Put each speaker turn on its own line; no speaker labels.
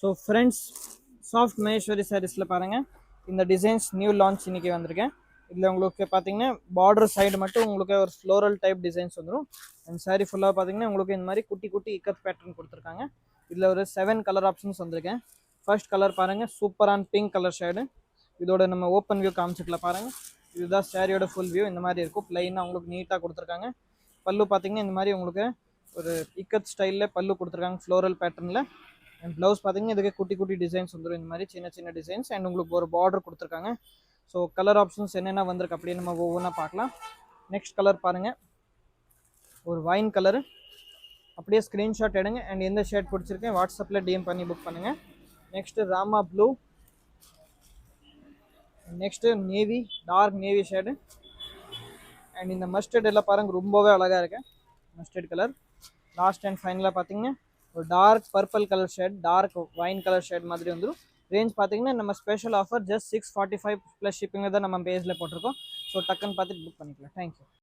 So friends, soft Maheswari சாரீஸில் பாருங்கள், இந்த டிசைன்ஸ் நியூ லான்ச் இன்றைக்கி வந்திருக்கேன். இதில் உங்களுக்கு பார்த்தீங்கன்னா பார்டர் சைடு மட்டும் உங்களுக்கு ஒரு ஃப்ளோரல் டைப் டிசைன்ஸ் வந்துடும். அண்ட் சாரீ ஃபுல்லாக பார்த்தீங்கன்னா உங்களுக்கு இந்த மாதிரி குட்டி குட்டி இக்கத் பேட்டர்ன் கொடுத்துருக்காங்க. இதில் ஒரு 7 கலர் ஆப்ஷன்ஸ் வந்திருக்கேன். ஃபர்ஸ்ட் கலர் பாருங்கள், சூப்பரான பிங்க் கலர் ஷேடு. இதோட நம்ம ஓப்பன் வியூ காமிச்சிக்கலாம் பாருங்கள். இதுதான் சாரியோட ஃபுல் வியூ. இந்த மாதிரி இருக்கும், பிளைனாக உங்களுக்கு நீட்டாக கொடுத்துருக்காங்க. பல்லு பார்த்தீங்கன்னா இந்த மாதிரி உங்களுக்கு ஒரு இக்கத் ஸ்டைலில் பல்லு கொடுத்துருக்காங்க ஃப்ளோரல் பேட்டர்னில். அண்ட் ப்ளவுஸ் பார்த்தீங்கன்னா இதுக்கு குட்டி குட்டி டிசைன்ஸ் வந்துடும், இந்த மாதிரி சின்ன சின்ன டிசைன்ஸ். அண்ட் உங்களுக்கு ஒரு பார்டர் கொடுத்துருக்காங்க. ஸோ கலர் ஆப்ஷன்ஸ் என்னென்ன வந்திருக்கு அப்படின்னு நம்ம ஒவ்வொன்றா பார்க்கலாம். நெக்ஸ்ட் கலர் பாருங்கள், ஒரு வைன் கலரு. அப்படியே ஸ்க்ரீன்ஷாட் எடுங்க. அண்ட் எந்த ஷர்ட் பிடிச்சிருக்கேன் வாட்ஸ்அப்பில் டிஎம் பண்ணி புக் பண்ணுங்கள். Next Rama blue. Next navy, dark navy shade. And இந்த மஸ்டர்ட் எல்லாம் பாருங்கள், ரொம்பவே அழகாக இருக்கு மஸ்டர்ட் கலர். லாஸ்ட் அண்ட் ஃபைனலாக பார்த்தீங்கன்னா ஒரு dark purple colour shade, dark wine colour shade மாதிரி வந்துடும். ரேஞ்ச் பார்த்தீங்கன்னா நம்ம special offer just 645 plus shipping தான் நம்ம பேஜில் போட்டிருக்கோம். ஸோ டக்குன்னு பார்த்துட்டு புக் பண்ணிக்கலாம். தேங்க்யூ.